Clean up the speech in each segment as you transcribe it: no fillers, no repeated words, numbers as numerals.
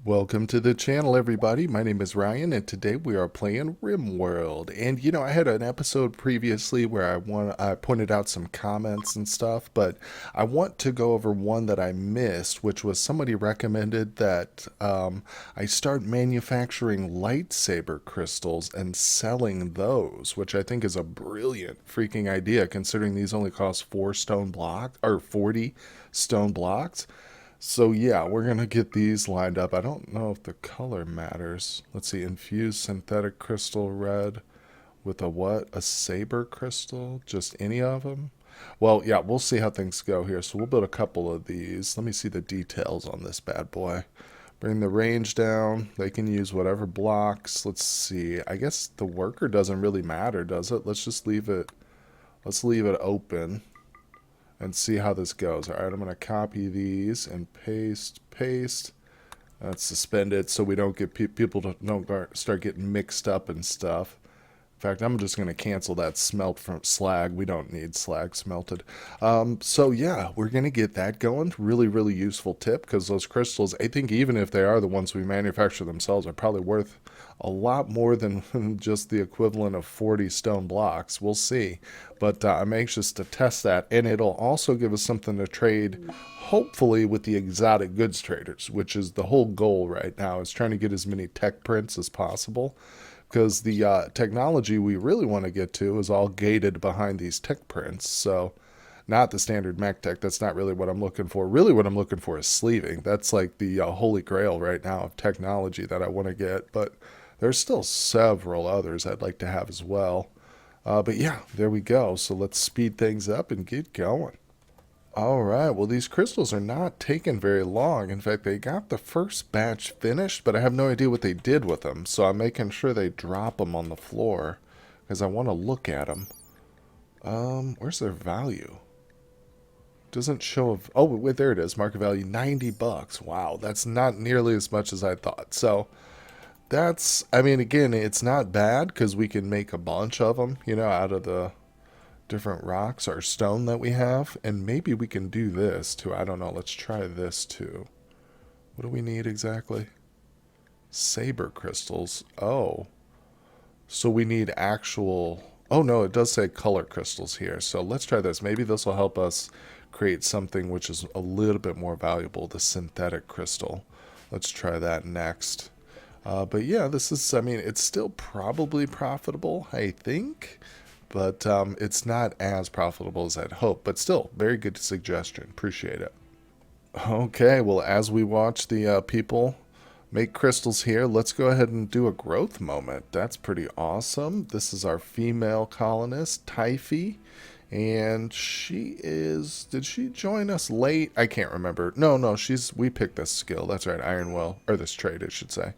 Welcome to the channel, everybody. My name is Ryan, and today we are playing RimWorld. And I had an episode previously where I pointed out some comments and stuff, but I want to go over one that I missed, which was somebody recommended that I start manufacturing lightsaber crystals and selling those, which I think is a brilliant freaking idea, considering these only cost 40 stone blocks. So yeah, we're gonna get these lined up. I don't know if the color matters. Let's see, infused synthetic crystal red with a what? A saber crystal? Just any of them? Well, yeah, we'll see how things go here. So we'll build a couple of these. Let me see the details on this bad boy. Bring the range down. They can use whatever blocks. Let's see. I guess the worker doesn't really matter, does it? Let's just leave it. Let's leave it open and see how this goes. All right, I'm going to copy these and paste. That's suspended so we don't get people to don't start getting mixed up and stuff. In fact, I'm just going to cancel that smelt from slag. We don't need slag smelted. So yeah, we're going to get that going. Really, really useful tip because those crystals, I think even if they are the ones we manufacture themselves, are probably worth a lot more than just the equivalent of 40 stone blocks. We'll see. But I'm anxious to test that. And it'll also give us something to trade, hopefully, with the exotic goods traders, which is the whole goal right now, is trying to get as many tech prints as possible because the technology we really want to get to is all gated behind these tech prints. So, not the standard mech tech. That's not really what I'm looking for. Really, what I'm looking for is sleeving. That's like the holy grail right now of technology that I want to get. But there's still several others I'd like to have as well. But yeah, there we go. So let's speed things up and get going. All right, well, these crystals are not taking very long. In fact, they got the first batch finished, but I have no idea what they did with them. So I'm making sure they drop them on the floor because I want to look at them. Where's their value? Doesn't show. Oh, wait, there it is. Market value $90. Wow, that's not nearly as much as I thought. So I mean, again, it's not bad because we can make a bunch of them, out of the different rocks or stone that we have. And maybe we can do this too. I don't know. Let's try this too. What do we need exactly? Saber crystals. Oh. So we need actual... Oh no, it does say color crystals here. So let's try this. Maybe this will help us create something which is a little bit more valuable, the synthetic crystal. Let's try that next. But yeah, this is, I mean, it's still probably profitable, I think. But it's not as profitable as I'd hoped. But still, very good suggestion. Appreciate it. Okay, well, as we watch the people make crystals here, let's go ahead and do a growth moment. That's pretty awesome. This is our female colonist, Typhy. And she is... Did she join us late? I can't remember. No, we picked this skill. That's right, Iron Will. Or this trade, I should say.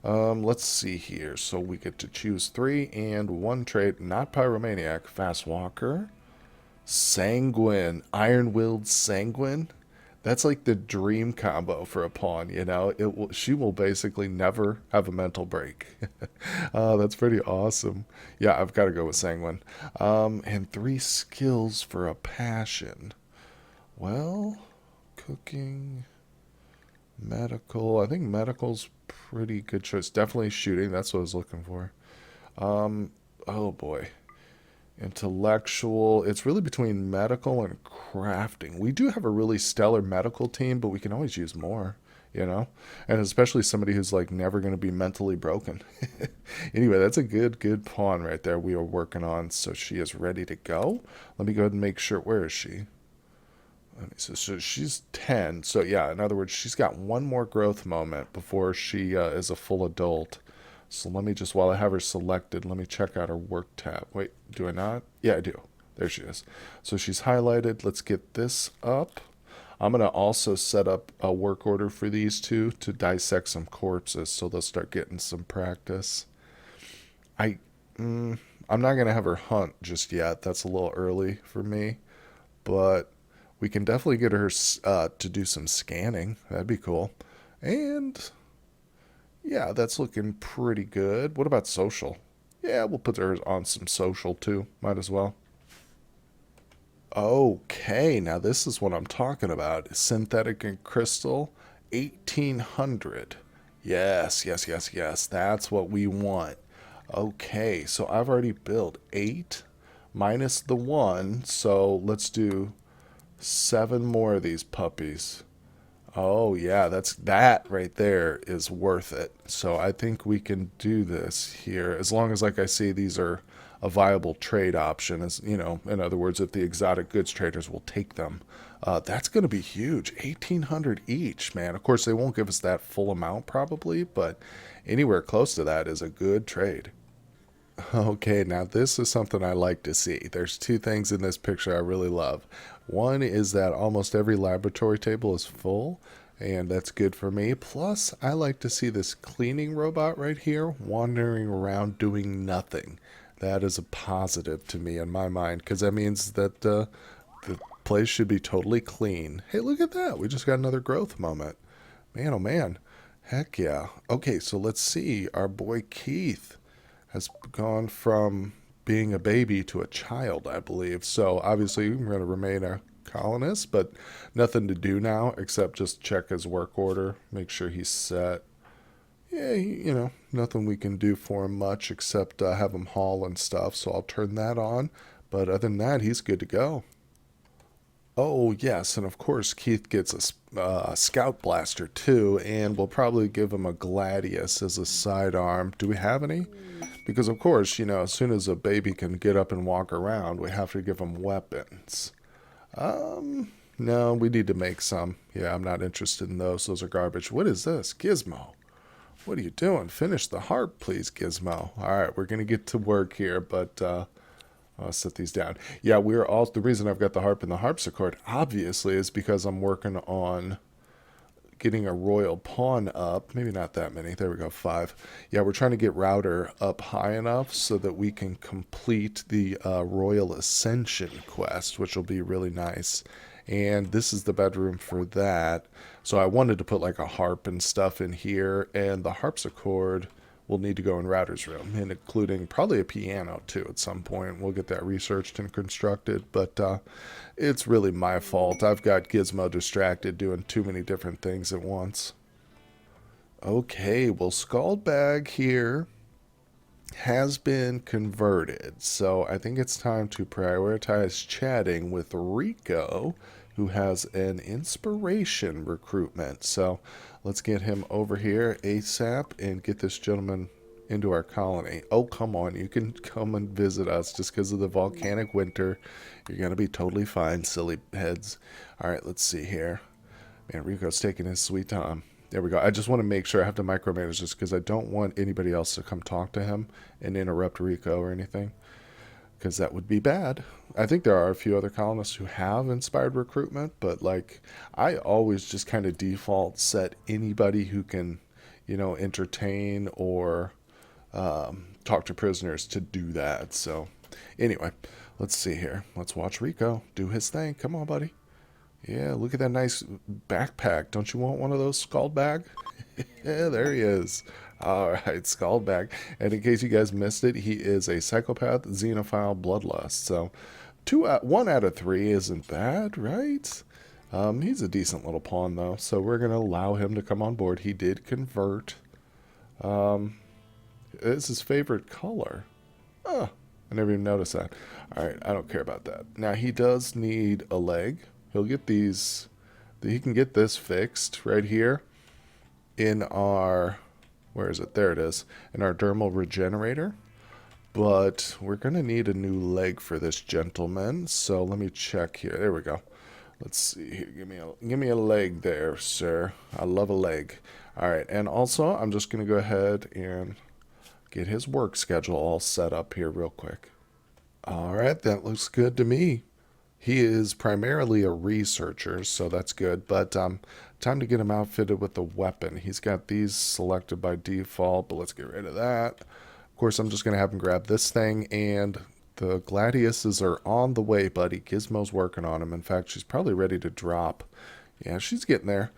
Let's see here. So we get to choose 3 and 1 trait. Not Pyromaniac. Fast Walker. Sanguine. Iron-willed Sanguine. That's like the dream combo for a pawn, She will basically never have a mental break. That's pretty awesome. Yeah, I've got to go with Sanguine. And 3 skills for a passion. Well, cooking, medical. I think medical's pretty good choice. Definitely shooting. That's what I was looking for. Oh boy. Intellectual. It's really between medical and crafting. We do have a really stellar medical team, but we can always use more, And especially somebody who's like never going to be mentally broken. Anyway, that's a good pawn right there we are working on. So she is ready to go. Let me go ahead and make sure. Where is she? Let me see. So she's 10. So yeah, in other words, she's got one more growth moment before she is a full adult. So let me just, while I have her selected, let me check out her work tab. Wait, do I not? Yeah, I do. There she is. So she's highlighted. Let's get this up. I'm going to also set up a work order for these two to dissect some corpses so they'll start getting some practice. I'm not going to have her hunt just yet. That's a little early for me. But we can definitely get her to do some scanning. That'd be cool. And... yeah, that's looking pretty good. What about social? Yeah, we'll put her on some social too. Might as well. Okay, now this is what I'm talking about. Synthetic and crystal, 1800. Yes, yes, yes, yes. That's what we want. Okay, so I've already built 8 minus the 1, so let's do 7 more of these puppies. Oh yeah, that right there is worth it. So I think we can do this here as long as, like I see, these are a viable trade option. As you know, in other words, if the exotic goods traders will take them, that's going to be huge. 1,800 each, man. Of course, they won't give us that full amount probably, but anywhere close to that is a good trade. Okay, now this is something I like to see. There's two things in this picture I really love. One is that almost every laboratory table is full, and that's good for me. Plus, I like to see this cleaning robot right here wandering around doing nothing. That is a positive to me in my mind, because that means that the place should be totally clean. Hey, look at that. We just got another growth moment. Man, oh man. Heck yeah. Okay, so let's see. Our boy Keith has gone from being a baby to a child, I believe. So obviously, we're going to remain a colonist, but nothing to do now except just check his work order, make sure he's set. Yeah, nothing we can do for him much except have him haul and stuff. So I'll turn that on. But other than that, he's good to go. Oh, yes, and of course, Keith gets a scout blaster too, and we'll probably give him a gladius as a sidearm. Do we have any? Because, of course, as soon as a baby can get up and walk around, we have to give him weapons. No, we need to make some. Yeah, I'm not interested in those. Those are garbage. What is this? Gizmo. What are you doing? Finish the harp, please, Gizmo. All right, we're going to get to work here, but I'll set these down. Yeah, we're all the reason I've got the harp and the harpsichord, obviously, is because I'm working on getting a royal pawn up. Maybe not that many. There we go, 5. Yeah, we're trying to get router up high enough so that we can complete the royal ascension quest, which will be really nice. And this is the bedroom for that. So I wanted to put like a harp and stuff in here, and the harpsichord will need to go in router's room, and including probably a piano too at some point. We'll get that researched and constructed, but it's really my fault. I've got Gizmo distracted doing too many different things at once. Okay, well, Scald Bag here has been converted, so I think it's time to prioritize chatting with Rico, who has an inspiration recruitment. So let's get him over here ASAP and get this gentleman into our colony. Oh, come on, you can come and visit us just because of the volcanic winter. You're going to be totally fine, silly heads. All right, let's see here. Man, Rico's taking his sweet time. There we go. I just want to make sure I have to micromanage this because I don't want anybody else to come talk to him and interrupt Rico or anything, because that would be bad. I think there are a few other colonists who have inspired recruitment, but like I always just kind of default set anybody who can, entertain or talk to prisoners to do that. So anyway, let's see here. Let's watch Rico do his thing. Come on, buddy. Yeah, look at that nice backpack. Don't you want one of those, Scald Bag? Yeah, there he is. All right, Scald Bag. And in case you guys missed it, he is a psychopath, xenophile, bloodlust. So, 1 out of 3 isn't bad, right? He's a decent little pawn, though. So we're gonna allow him to come on board. He did convert. It's his favorite color. Oh, I never even noticed that. All right, I don't care about that. Now he does need a leg. He'll get these. He can get this fixed right here in our. Where is it? There it is. In our dermal regenerator. But we're going to need a new leg for this gentleman. So let me check here. There we go. Let's see here. Give me a leg there, sir. I love a leg. All right. And also, I'm just going to go ahead and get his work schedule all set up here real quick. All right. That looks good to me. He is primarily a researcher, so that's good. But time to get him outfitted with a weapon. He's got these selected by default, but let's get rid of that. Of course, I'm just going to have him grab this thing, and the gladiuses are on the way, buddy. Gizmo's working on him. In fact, she's probably ready to drop. Yeah, she's getting there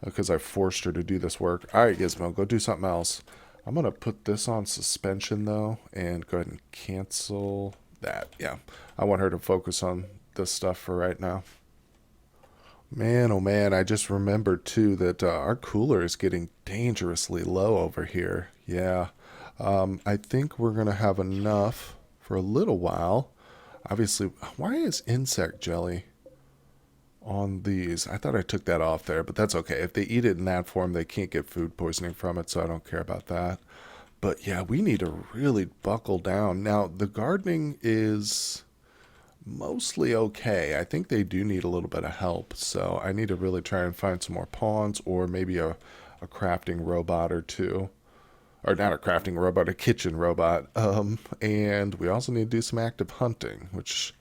because I forced her to do this work. All right, Gizmo, go do something else. I'm going to put this on suspension, though, and go ahead and cancel that. Yeah, I want her to focus on this stuff for right now. Man, oh man, I just remembered too that our cooler is getting dangerously low over here. Yeah. I think we're going to have enough for a little while. Obviously, why is insect jelly on these? I thought I took that off there, but that's okay. If they eat it in that form, they can't get food poisoning from it, so I don't care about that. But yeah, we need to really buckle down. Now, the gardening is mostly okay. I think they do need a little bit of help, so I need to really try and find some more pawns or maybe a crafting robot or two. Or not a crafting robot, a kitchen robot. And we also need to do some active hunting, which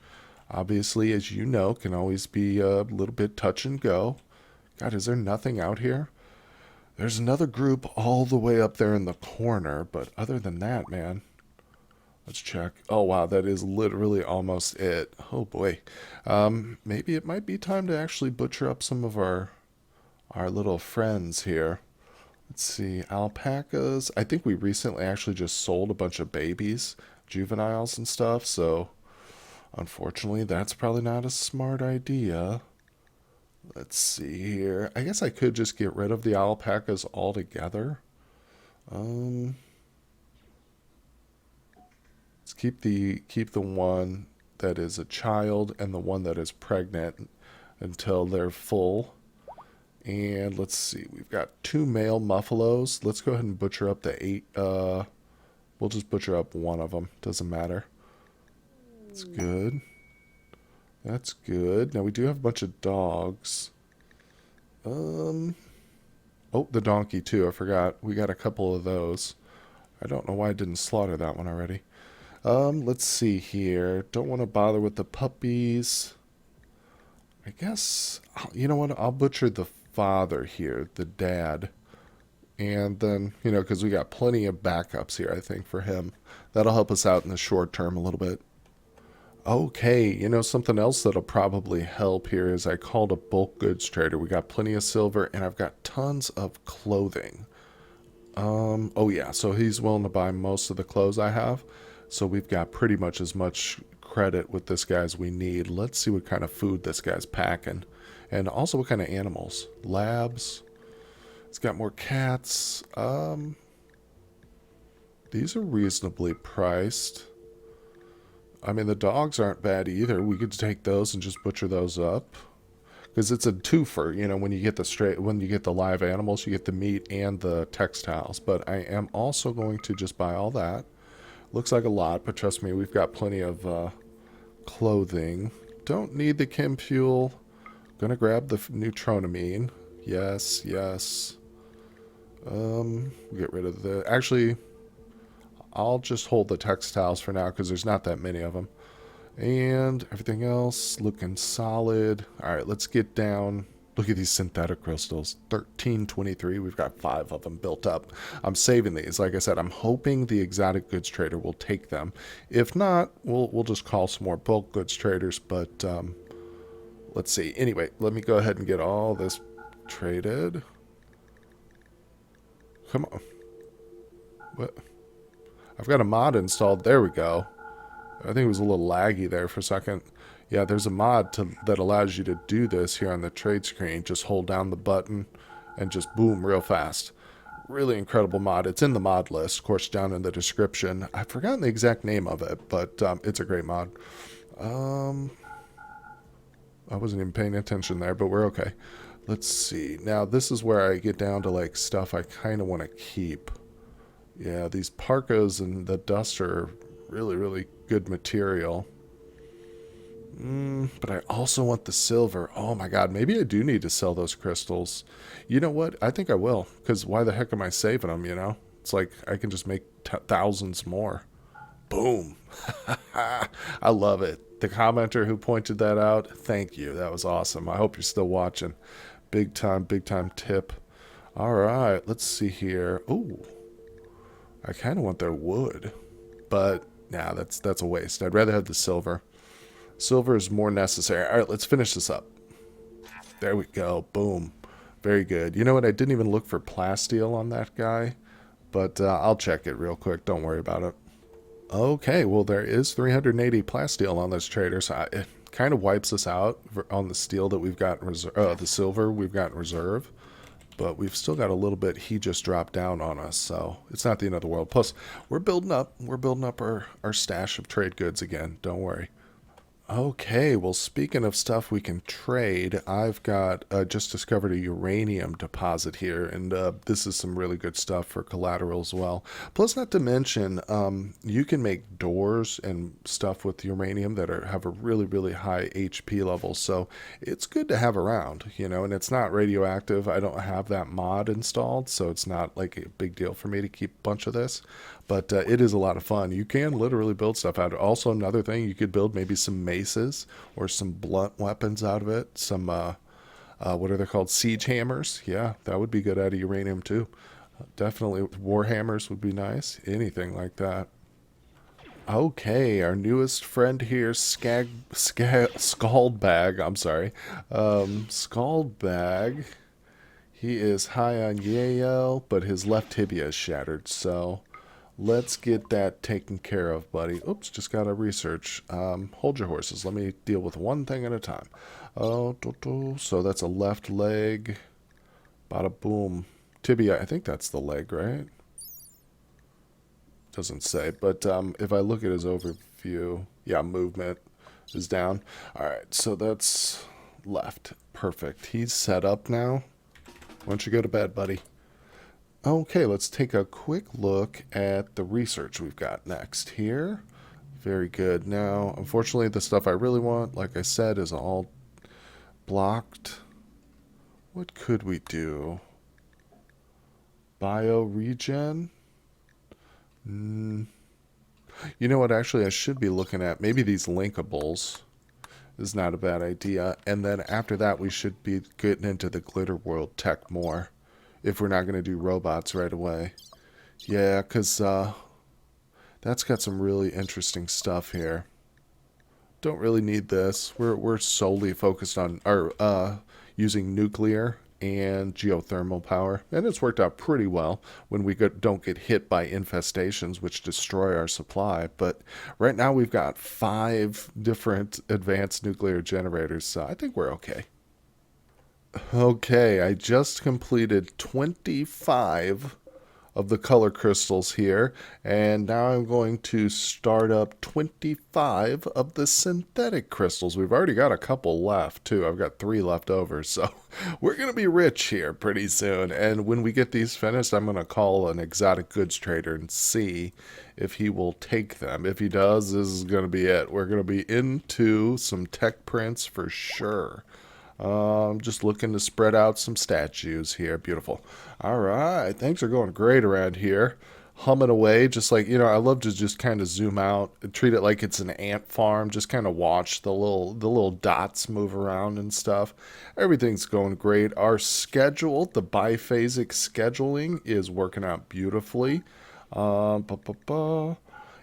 obviously, as you know, can always be a little bit touch and go. God, is there nothing out here? There's another group all the way up there in the corner, but other than that, man, let's check. Oh, wow, that is literally almost it. Oh, boy. Maybe it might be time to actually butcher up some of our little friends here. Let's see, alpacas. I think we recently actually just sold a bunch of babies, juveniles and stuff, so unfortunately that's probably not a smart idea. Let's see here. I guess I could just get rid of the alpacas altogether. Um, let's keep the one that is a child and the one that is pregnant until they're full. And let's see, we've got two male muffalos. Let's go ahead and butcher up the eight. We'll just butcher up one of them. Doesn't matter. That's good. That's good. Now we do have a bunch of dogs. Um. Oh, the donkey too. I forgot. We got a couple of those. I don't know why I didn't slaughter that one already. Let's see here. Don't want to bother with the puppies. I guess, you know what? I'll butcher the father here, the dad. And then, because we got plenty of backups here, I think, for him. That'll help us out in the short term a little bit. Okay, something else that'll probably help here is I called a bulk goods trader. We got plenty of silver, and I've got tons of clothing. Oh yeah, so he's willing to buy most of the clothes I have. So we've got pretty much as much credit with this guy as we need. Let's see what kind of food this guy's packing. And also what kind of animals. Labs. It's got more cats. These are reasonably priced. I mean, the dogs aren't bad either. We could take those and just butcher those up. Because it's a twofer, when you get the live animals, you get the meat and the textiles. But I am also going to just buy all that. Looks like a lot, but trust me, we've got plenty of clothing. Don't need the chem fuel. Gonna grab the neutronamine. Yes, yes. Get rid of the... Actually, I'll just hold the textiles for now because there's not that many of them. And everything else looking solid. All right, let's get down. Look at these synthetic crystals. 1323. We've got 5 of them built up. I'm saving these. Like I said, I'm hoping the exotic goods trader will take them. If not, we'll just call some more bulk goods traders. But let's see. Anyway, let me go ahead and get all this traded. Come on. What? I've got a mod installed. There we go. I think it was a little laggy there for a second. Yeah, there's a mod that allows you to do this here on the trade screen. Just hold down the button and just boom real fast. Really incredible mod. It's in the mod list, of course, down in the description. I've forgotten the exact name of it, but it's a great mod. I wasn't even paying attention there, but we're okay. Let's see. Now, this is where I get down to like stuff I kind of want to keep. Yeah, these parkas and the dust are really, really good material. But I also want the silver. Oh my god, maybe I do need to sell those crystals. You know what? I think I will. Because why the heck am I saving them, It's like I can just make thousands more. Boom. I love it. The commenter who pointed that out, thank you. That was awesome. I hope you're still watching. Big time tip. All right, let's see here. Ooh, I kind of want their wood. But, nah, that's a waste. I'd rather have the silver. Silver is more necessary. All right, let's finish this up. There we go. Boom. Very good. You know what? I didn't even look for plasteel on that guy. But I'll check it real quick. Don't worry about it. Okay, well, there is 380 plasteel on this trader. So kind of wipes us out on the steel that we've got in reserve, the silver we've got in reserve. But we've still got a little bit. He just dropped down on us, so it's not the end of the world. Plus, we're building up. We're building up our stash of trade goods again. Don't worry. Okay, well, speaking of stuff we can trade, I've got just discovered a uranium deposit here, and this is some really good stuff for collateral as well. Plus, not to mention, you can make doors and stuff with uranium that have a really, really high HP level, so it's good to have around, and it's not radioactive. I don't have that mod installed, so it's not like a big deal for me to keep a bunch of this. But it is a lot of fun. You can literally build stuff out of it. Also, another thing, you could build maybe some maces or some blunt weapons out of it. Some, what are they called? Siege hammers. Yeah, that would be good out of uranium too. Definitely war hammers would be nice. Anything like that. Okay, our newest friend here, Scaldbag. I'm sorry. Scaldbag. He is high on yayo, but his left tibia is shattered, so let's get that taken care of, buddy. Oops, just got to research. Hold your horses. Let me deal with one thing at a time. Oh, so that's a left leg. Bada boom. Tibia, I think that's the leg, right? Doesn't say, but if I look at his overview, yeah, movement is down. All right, so that's left. Perfect. He's set up now. Why don't you go to bed, buddy? Okay, let's take a quick look at the research we've got next here. Very good. Now, unfortunately, the stuff I really want, like I said, is all blocked. What could we do? Bio-regen? You know what, actually, I should be looking at maybe these linkables is not a bad idea. And then after that, we should be getting into the glitter world tech more if we're not going to do robots right away. Yeah, because that's got some really interesting stuff here. Don't really need this. We're solely focused on using nuclear and geothermal power, and it's worked out pretty well when we don't get hit by infestations which destroy our supply. But right now we've got 5 different advanced nuclear generators, so I think we're okay. Okay, I just completed 25 of the color crystals here, and now I'm going to start up 25 of the synthetic crystals. We've already got a couple left too. I've got 3 left over, so we're gonna be rich here pretty soon. And when we get these finished, I'm gonna call an exotic goods trader and see if he will take them. If he does, this is gonna be it. We're gonna be into some tech prints for sure. Just looking to spread out some statues here. Beautiful. All right. Things are going great around here. Humming away, just like, I love to just kind of zoom out and treat it like it's an ant farm. Just kind of watch the little dots move around and stuff. Everything's going great. Our schedule, the biphasic scheduling, is working out beautifully. Um, ba, ba, ba.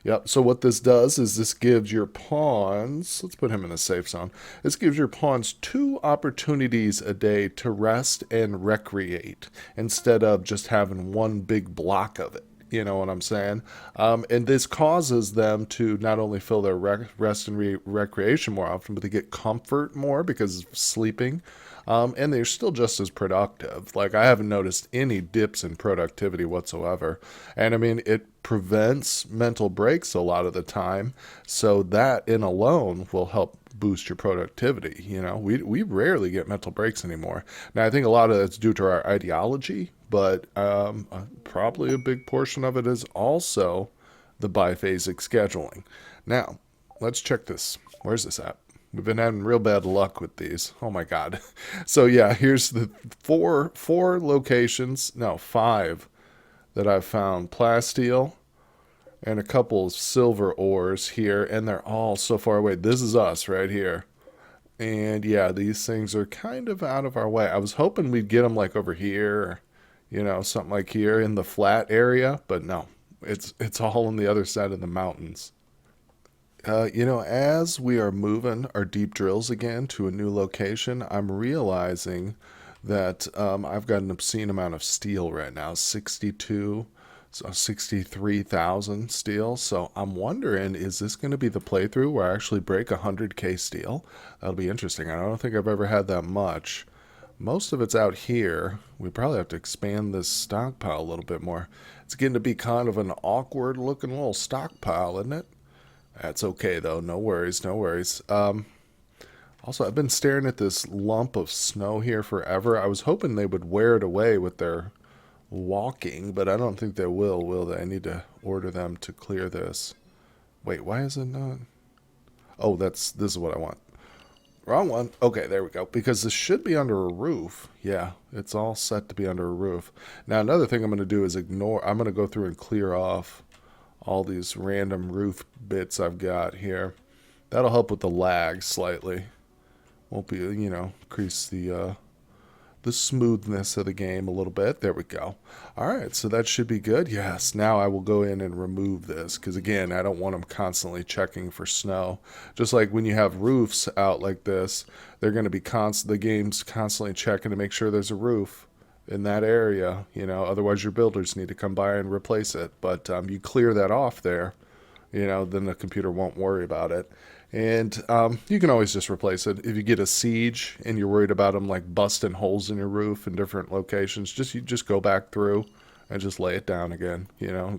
Yep, so what this does is this gives your pawns, let's put him in a safe zone. This gives your pawns 2 opportunities a day to rest and recreate instead of just having one big block of it. You know what I'm saying? And this causes them to not only fill their rest and recreation more often, but they get comfort more because of sleeping. And they're still just as productive. Like, I haven't noticed any dips in productivity whatsoever. And I mean, it prevents mental breaks a lot of the time. So that in alone will help boost your productivity. We rarely get mental breaks anymore. Now, I think a lot of that's due to our ideology, but probably a big portion of it is also the biphasic scheduling. Now, let's check this. Where's this at? We've been having real bad luck with these. Oh my god. So yeah, here's the four locations, no, 5 that I've found. Plasteel and a couple of silver ores here, and they're all so far away. This is us right here. And yeah, these things are kind of out of our way. I was hoping we'd get them like over here, something like here in the flat area, but no. It's all on the other side of the mountains. As we are moving our deep drills again to a new location, I'm realizing that I've got an obscene amount of steel right now, 62. So 63,000 steel. So I'm wondering, is this going to be the playthrough where I actually break 100k steel? That'll be interesting. I don't think I've ever had that much. Most of it's out here. We probably have to expand this stockpile a little bit more. It's getting to be kind of an awkward looking little stockpile, isn't it? That's okay though. No worries, no worries. Also, I've been staring at this lump of snow here forever. I was hoping they would wear it away with their walking, but I don't think they will they? I need to order them to clear this. Wait, why is it not? Oh, this is what I want. Wrong one. Okay, there we go. Because this should be under a roof. Yeah, it's all set to be under a roof. Now, another thing I'm going to do is I'm going to go through and clear off all these random roof bits I've got here. That'll help with the lag slightly. Won't be, increase the smoothness of the game a little bit. There we go. All right, so that should be good. Yes, now I will go in and remove this because, again, I don't want them constantly checking for snow. Just like when you have roofs out like this, they're going to be the game's constantly checking to make sure there's a roof in that area. Otherwise your builders need to come by and replace it. But you clear that off there, then the computer won't worry about it. And you can always just replace it. If you get a siege and you're worried about them like busting holes in your roof in different locations, you just go back through and just lay it down again,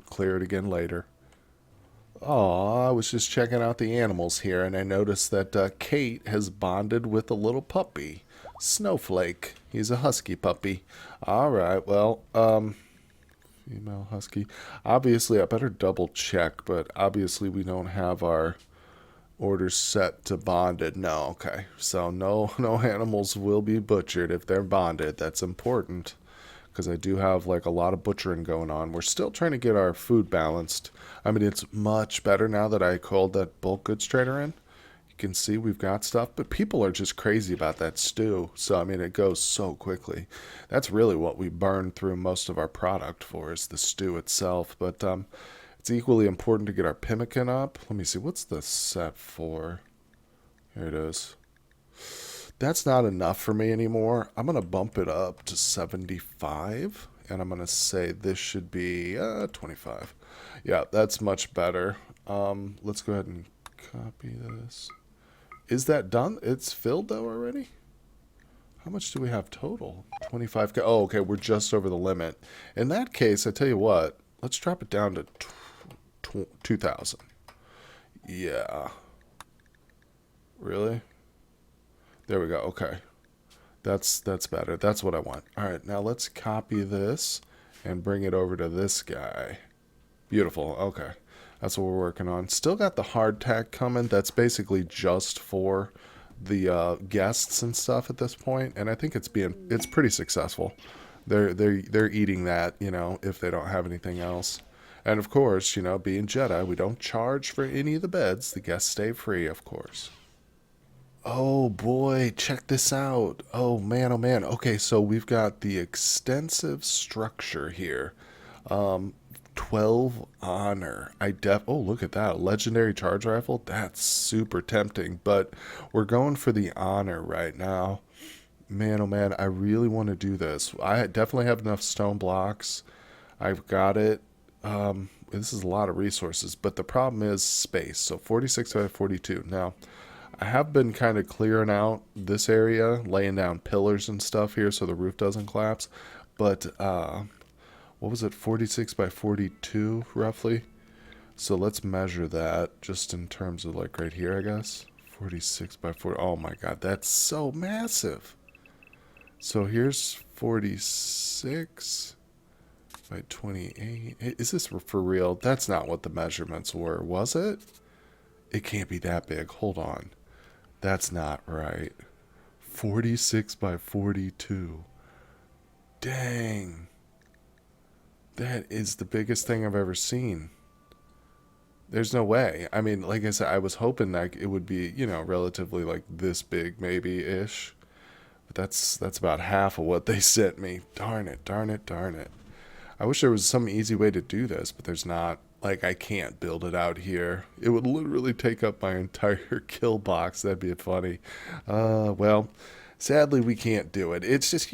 clear it again later. Oh, I was just checking out the animals here and I noticed that Kate has bonded with a little puppy, Snowflake. He's a husky puppy. All right, well, female husky. Obviously, I better double check, but obviously we don't have our orders set to bonded. No, okay. So no animals will be butchered if they're bonded. That's important because I do have like a lot of butchering going on. We're still trying to get our food balanced. I mean, it's much better now that I called that bulk goods trader in. You can see we've got stuff, but people are just crazy about that stew. So, I mean, it goes so quickly. That's really what we burn through most of our product for is the stew itself. But it's equally important to get our pemmican up. Let me see. What's the set for? Here it is. That's not enough for me anymore. I'm going to bump it up to 75. And I'm going to say this should be 25. Yeah, that's much better. Let's go ahead and copy this. Is that done? It's filled though already? How much do we have total? 25. Oh, okay. We're just over the limit. In that case, I tell you what. Let's drop it down to 2,000. Yeah. Really? There we go. Okay. That's better. That's what I want. All right, now let's copy this and bring it over to this guy. Beautiful. Okay. That's what we're working on. Still got the hardtack coming. That's basically just for the guests and stuff at this point, and I think it's pretty successful. They're eating that, if they don't have anything else. And of course, being Jedi, we don't charge for any of the beds. The guests stay free, of course. Oh boy, check this out. Oh man, oh man. Okay, so we've got the extensive structure here. 12 honor. Oh, look at that. Legendary charge rifle. That's super tempting, but we're going for the honor right now. Man, oh man, I really want to do this. I definitely have enough stone blocks. I've got it. This is a lot of resources, but the problem is space. So 46 by 42. Now, I have been kind of clearing out this area, laying down pillars and stuff here so the roof doesn't collapse. But, what was it, 46 by 42, roughly? So let's measure that just in terms of like right here, I guess. 46 by 40. Oh my god, that's so massive. So here's 46 by 28. Is this for real? That's not what the measurements were, was it? It can't be that big. Hold on. That's not right. 46 by 42. Dang. That is the biggest thing I've ever seen. There's no way. I mean, like I said, I was hoping that it would be, relatively like this big maybe-ish. But that's about half of what they sent me. Darn it, darn it, darn it. I wish there was some easy way to do this, but there's not. Like, I can't build it out here. It would literally take up my entire kill box. That'd be funny. Well, Sadly, we can't do it. It's just,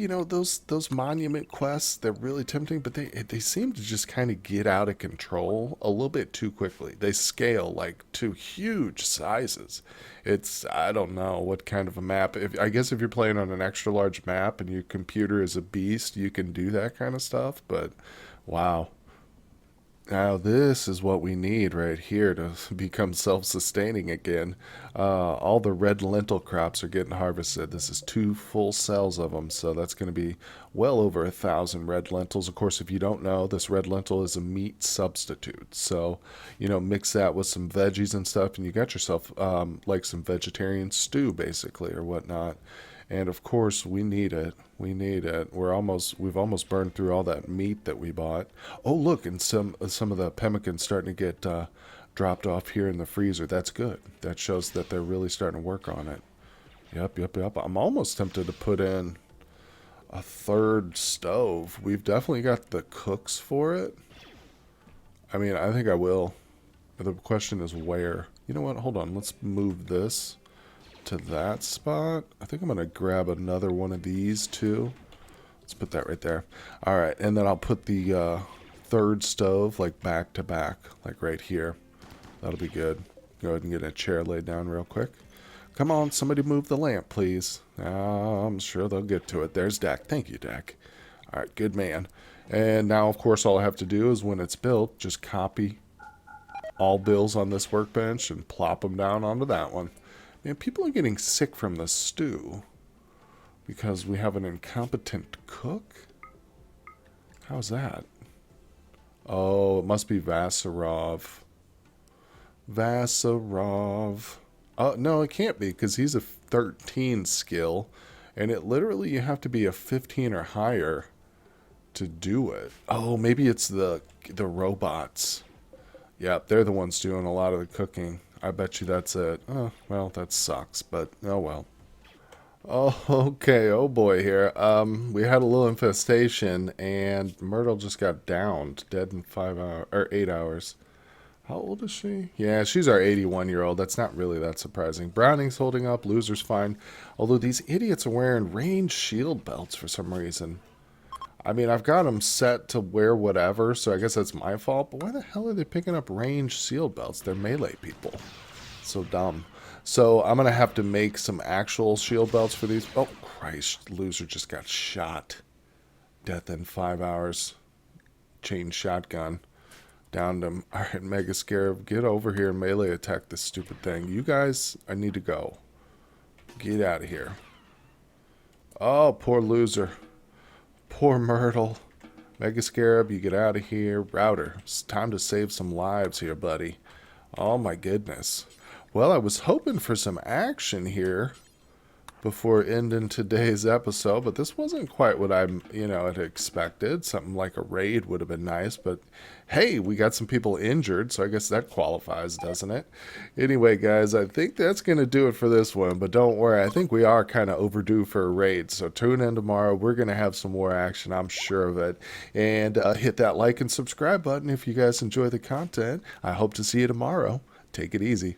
those monument quests, they're really tempting, but they seem to just kind of get out of control a little bit too quickly. They scale like to huge sizes. I don't know what kind of a map. I guess if you're playing on an extra large map and your computer is a beast, you can do that kind of stuff, but wow. Now, this is what we need right here to become self sustaining again. All the red lentil crops are getting harvested. This is 2 full cells of them, so that's going to be well over 1,000 red lentils. Of course, if you don't know, this red lentil is a meat substitute. So, mix that with some veggies and stuff, and you got yourself like some vegetarian stew, basically, or whatnot. And of course, we need it. We need it. We've almost burned through all that meat that we bought. Oh, look, and some of the pemmicans starting to get dropped off here in the freezer. That's good. That shows that they're really starting to work on it. Yep, yep, yep. I'm almost tempted to put in a third stove. We've definitely got the cooks for it. I mean, I think I will. The question is where. You know what? Hold on. Let's move this to that spot. I think I'm going to grab another one of these too. Let's put that right there. All right, and then I'll put the third stove like back to back, like right here. That'll be good. Go ahead and get a chair laid down real quick. Come on, somebody move the lamp, please. I'm sure they'll get to it. There's Dak. Thank you, Dak. All right, good man. And now, of course, all I have to do is when it's built, just copy all bills on this workbench and plop them down onto that one. Man, people are getting sick from the stew because we have an incompetent cook? How's that? Oh, it must be Vasarov. Vasarov. Oh, no, it can't be because he's a 13 skill, and it literally you have to be a 15 or higher to do it. Oh, maybe it's the robots. Yep, they're the ones doing a lot of the cooking. I bet you that's it. Oh, well, that sucks, but oh well. Oh, okay. Oh boy, here. We had a little infestation, and Myrtle just got downed, dead in 5 hours or 8 hours. How old is she? Yeah, she's our 81-year-old. That's not really that surprising. Browning's holding up. Loser's fine. Although these idiots are wearing range shield belts for some reason. I mean, I've got them set to wear whatever, so I guess that's my fault. But why the hell are they picking up range shield belts? They're melee people. So dumb. So I'm going to have to make some actual shield belts for these. Oh, Christ. Loser just got shot. Death in 5 hours. Chain shotgun. Downed him. All right, Mega Scarab, get over here and melee attack this stupid thing. You guys, I need to go. Get out of here. Oh, poor loser. Poor Myrtle. Mega Scarab, you get out of here. Router, it's time to save some lives here, buddy. Oh my goodness. Well, I was hoping for some action here before ending today's episode, but this wasn't quite what had expected. Something like a raid would have been nice, but hey, we got some people injured, so I guess that qualifies, doesn't it? Anyway, guys, I think that's going to do it for this one, but don't worry, I think we are kind of overdue for a raid, so tune in tomorrow. We're going to have some more action, I'm sure of it, and hit that like and subscribe button if you guys enjoy the content. I hope to see you tomorrow. Take it easy.